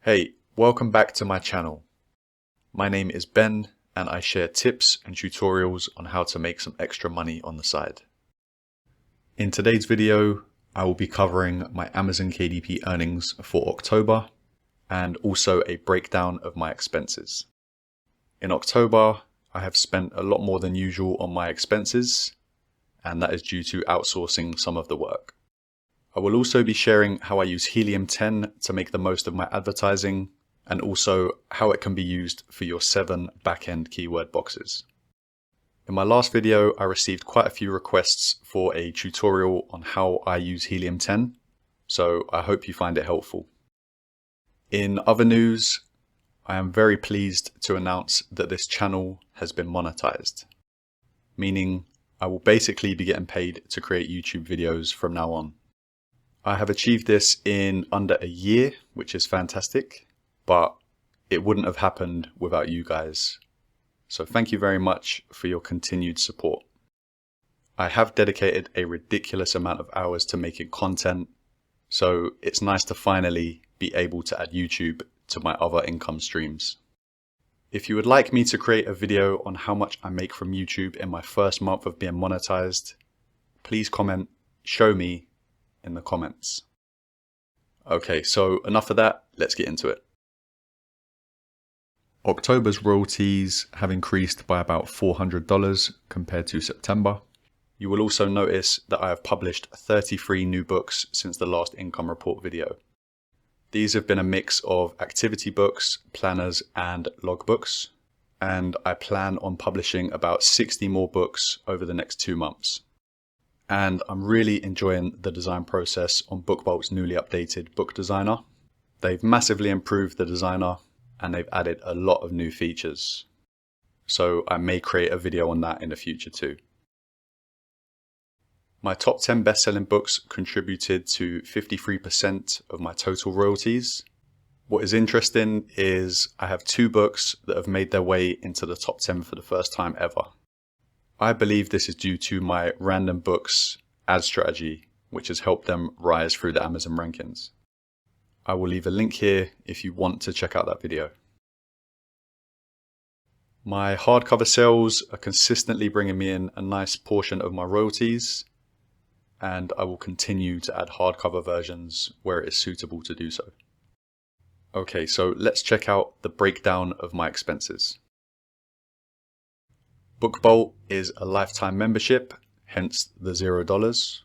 Hey, welcome back to my channel. My name is Ben and I share tips and tutorials on how to make some extra money on the side. In today's video, I will be covering my Amazon KDP earnings for October and also a breakdown of my expenses. In October, I have spent a lot more than usual on my expenses, and that is due to outsourcing some of the work. I will also be sharing how I use Helium 10 to make the most of my advertising, and also how it can be used for your 7 back-end keyword boxes. In my last video, I received quite a few requests for a tutorial on how I use Helium 10, so I hope you find it helpful. In other news, I am very pleased to announce that this channel has been monetized, meaning I will basically be getting paid to create YouTube videos from now on. I have achieved this in under a year, which is fantastic, but it wouldn't have happened without you guys. So thank you very much for your continued support. I have dedicated a ridiculous amount of hours to making content, so it's nice to finally be able to add YouTube to my other income streams. If you would like me to create a video on how much I make from YouTube in my first month of being monetized, please comment, show me in the comments. Okay, so enough of that, let's get into it. October's royalties have increased by about $400 compared to September. You will also notice that I have published 33 new books since the last income report video. These have been a mix of activity books, planners, and logbooks, and I plan on publishing about 60 more books over the next 2 months. And I'm really enjoying the design process on BookBulk's newly updated book designer. They've massively improved the designer and they've added a lot of new features. So I may create a video on that in the future too. My top 10 best-selling books contributed to 53% of my total royalties. What is interesting is I have 2 books that have made their way into the top 10 for the first time ever. I believe this is due to my random books ad strategy, which has helped them rise through the Amazon rankings. I will leave a link here if you want to check out that video. My hardcover sales are consistently bringing me in a nice portion of my royalties, and I will continue to add hardcover versions where it is suitable to do so. Okay, so let's check out the breakdown of my expenses. BookBulk is a lifetime membership, hence the $0.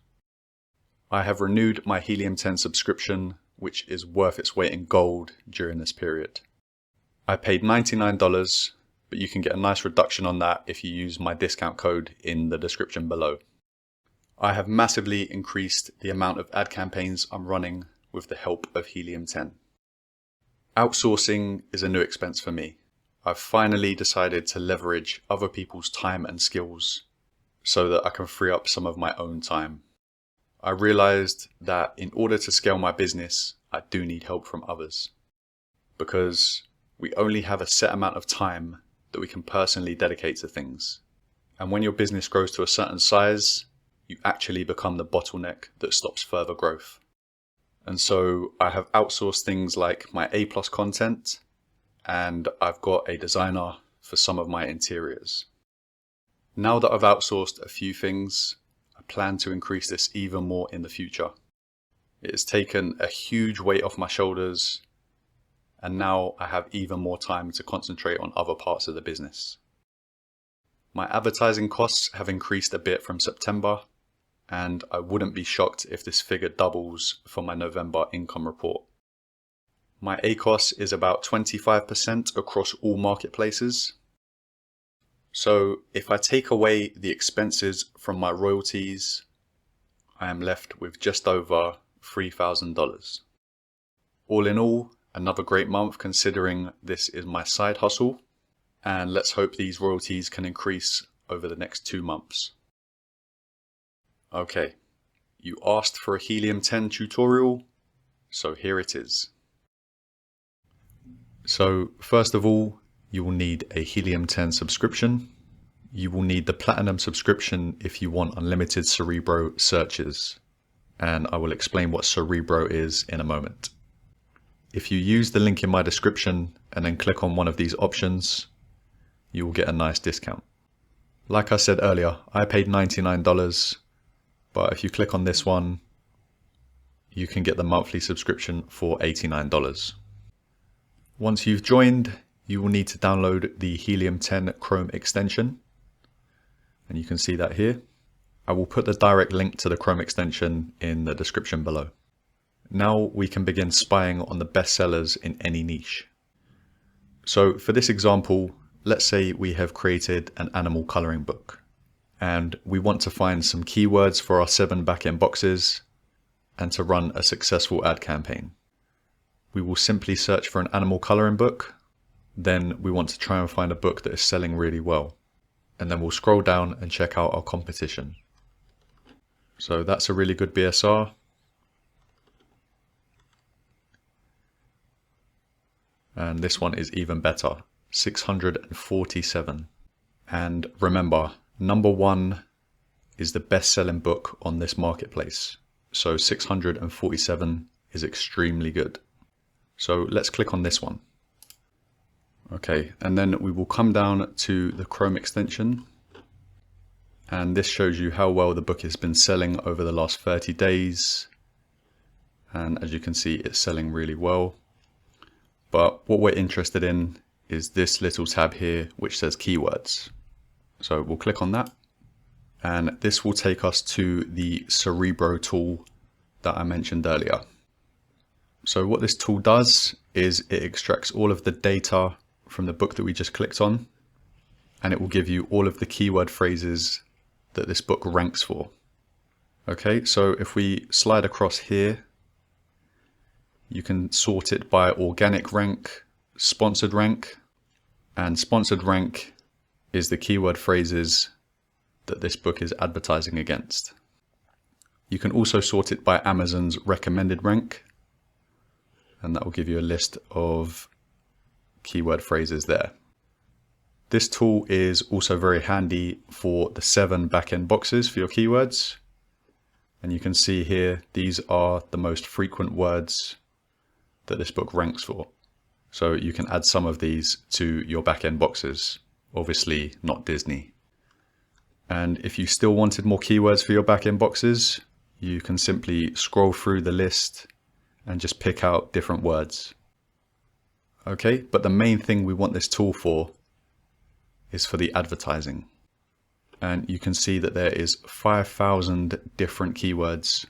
I have renewed my Helium 10 subscription, which is worth its weight in gold during this period. I paid $99, but you can get a nice reduction on that if you use my discount code in the description below. I have massively increased the amount of ad campaigns I'm running with the help of Helium 10. Outsourcing is a new expense for me. I've finally decided to leverage other people's time and skills so that I can free up some of my own time. I realized that in order to scale my business, I do need help from others, because we only have a set amount of time that we can personally dedicate to things. And when your business grows to a certain size, you actually become the bottleneck that stops further growth. And so I have outsourced things like my A+ content, and I've got a designer for some of my interiors. Now that I've outsourced a few things, I plan to increase this even more in the future. It has taken a huge weight off my shoulders, and now I have even more time to concentrate on other parts of the business. My advertising costs have increased a bit from September, and I wouldn't be shocked if this figure doubles for my November income report. My ACOS is about 25% across all marketplaces. So if I take away the expenses from my royalties, I am left with just over $3,000. All in all, another great month considering this is my side hustle, and let's hope these royalties can increase over the next 2 months. Okay, you asked for a Helium 10 tutorial, so here it is. So first of all, you will need a Helium 10 subscription. You will need the Platinum subscription if you want unlimited Cerebro searches. And I will explain what Cerebro is in a moment. if you use the link in my description and then click on one of these options, you will get a nice discount. Like I said earlier, I paid $99, but if you click on this one, you can get the monthly subscription for $89. Once you've joined, you will need to download the Helium 10 Chrome extension, and you can see that here. I will put the direct link to the Chrome extension in the description below. Now we can begin spying on the bestsellers in any niche. So for this example, let's say we have created an animal coloring book, and we want to find some keywords for our 7 back-end boxes and to run a successful ad campaign. We will simply search for an animal coloring book. Then we want to try and find a book that is selling really well. And then we'll scroll down and check out our competition. So that's a really good BSR. And this one is even better, 647. And remember, number 1 is the best-selling book on this marketplace. So 647 is extremely good. So let's click on this one. Okay, and then we will come down to the Chrome extension. And this shows you how well the book has been selling over the last 30 days. And as you can see, it's selling really well. But what we're interested in is this little tab here, which says keywords. So we'll click on that. And this will take us to the Cerebro tool that I mentioned earlier. So what this tool does is it extracts all of the data from the book that we just clicked on, and it will give you all of the keyword phrases that this book ranks for. Okay, so if we slide across here, you can sort it by organic rank, sponsored rank, and sponsored rank is the keyword phrases that this book is advertising against. You can also sort it by Amazon's recommended rank, and that will give you a list of keyword phrases there. This tool is also very handy for the 7 back-end boxes for your keywords. And you can see here, these are the most frequent words that this book ranks for. So you can add some of these to your back-end boxes, obviously not Disney. And if you still wanted more keywords for your back-end boxes, you can simply scroll through the list and just pick out different words. Okay, but the main thing we want this tool for is for the advertising. And you can see that there is 5,000 different keywords.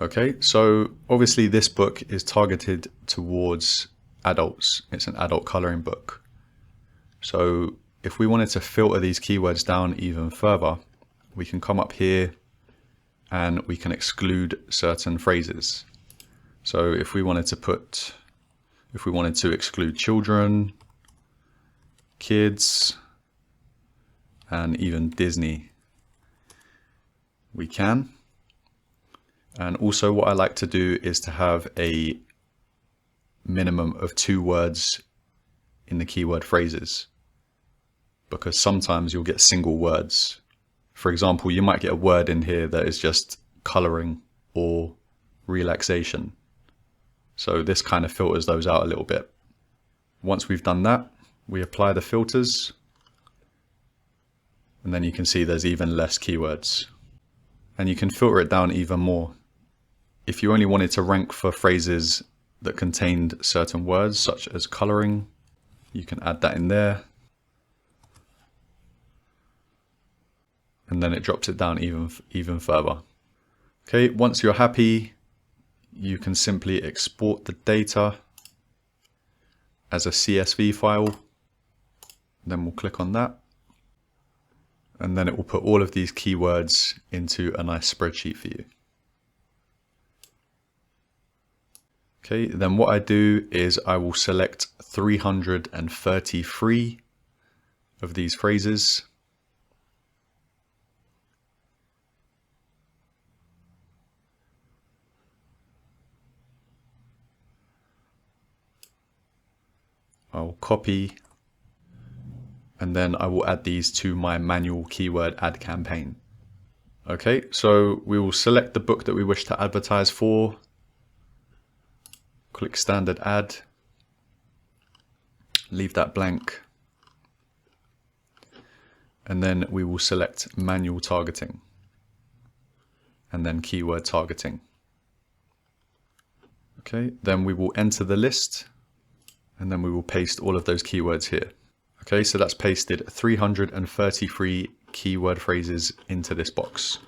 Okay, so obviously this book is targeted towards adults. It's an adult coloring book. So if we wanted to filter these keywords down even further, we can come up here and we can exclude certain phrases. So if we wanted to exclude children, kids, and even Disney, we can. And also what I like to do is to have a minimum of 2 words in the keyword phrases, because sometimes you'll get single words. For example, you might get a word in here that is just coloring or relaxation. So this kind of filters those out a little bit. Once we've done that, we apply the filters, and then you can see there's even less keywords. And you can filter it down even more. If you only wanted to rank for phrases that contained certain words, such as coloring, you can add that in there. And then it drops it down even further. Okay, once you're happy, you can simply export the data as a CSV file. Then we'll click on that. And then it will put all of these keywords into a nice spreadsheet for you. Okay, then what I do is I will select 333 of these phrases. I'll copy, and then I will add these to my manual keyword ad campaign. Okay, so we will select the book that we wish to advertise for, Click standard ad, leave that blank, and then we will select manual targeting and then keyword targeting. Okay, then we will enter the list and then we will paste all of those keywords here. Okay, so that's pasted 333 keyword phrases into this box.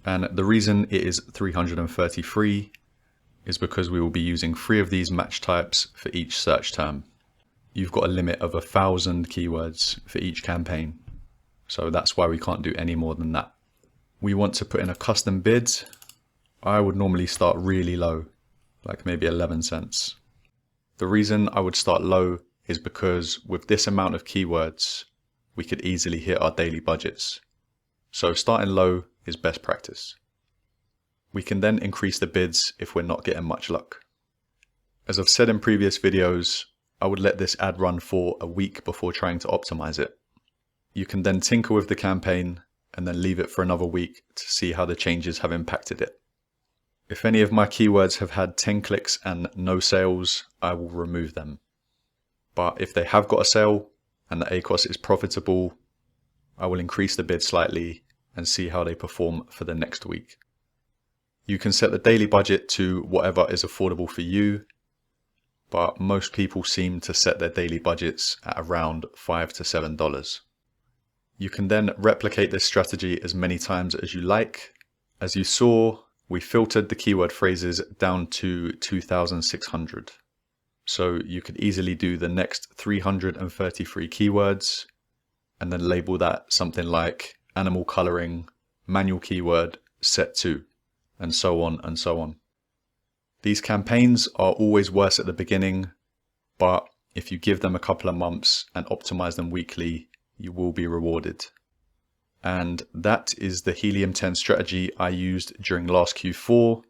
And the reason it is 333 is because we will be using 3 of these match types for each search term. You've got a limit of 1,000 keywords for each campaign. So that's why we can't do any more than that. We want to put in a custom bid. I would normally start really low, like maybe 11 cents. The reason I would start low is because with this amount of keywords, we could easily hit our daily budgets. So starting low is best practice. We can then increase the bids if we're not getting much luck. As I've said in previous videos, I would let this ad run for a week before trying to optimize it. You can then tinker with the campaign and then leave it for another week to see how the changes have impacted it. If any of my keywords have had 10 clicks and no sales, I will remove them. But if they have got a sale and the ACOS is profitable, I will increase the bid slightly and see how they perform for the next week. You can set the daily budget to whatever is affordable for you, but most people seem to set their daily budgets at around $5 to $7. You can then replicate this strategy as many times as you like. As you saw, we filtered the keyword phrases down to 2,600. So you could easily do the next 333 keywords and then label that something like animal coloring, manual keyword, set to, and so on and so on. These campaigns are always worse at the beginning, but if you give them a couple of months and optimize them weekly, you will be rewarded. And that is the Helium 10 strategy I used during last Q4.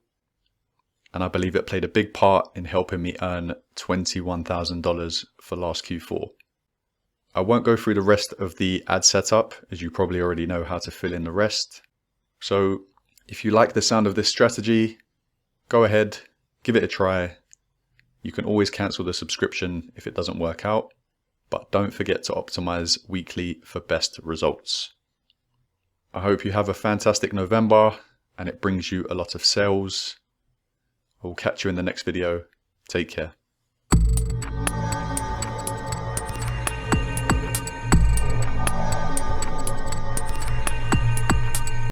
And I believe it played a big part in helping me earn $21,000 for last Q4. I won't go through the rest of the ad setup, as you probably already know how to fill in the rest. So if you like the sound of this strategy, go ahead, give it a try. You can always cancel the subscription if it doesn't work out, but don't forget to optimize weekly for best results. I hope you have a fantastic November and it brings you a lot of sales. I will catch you in the next video. Take care.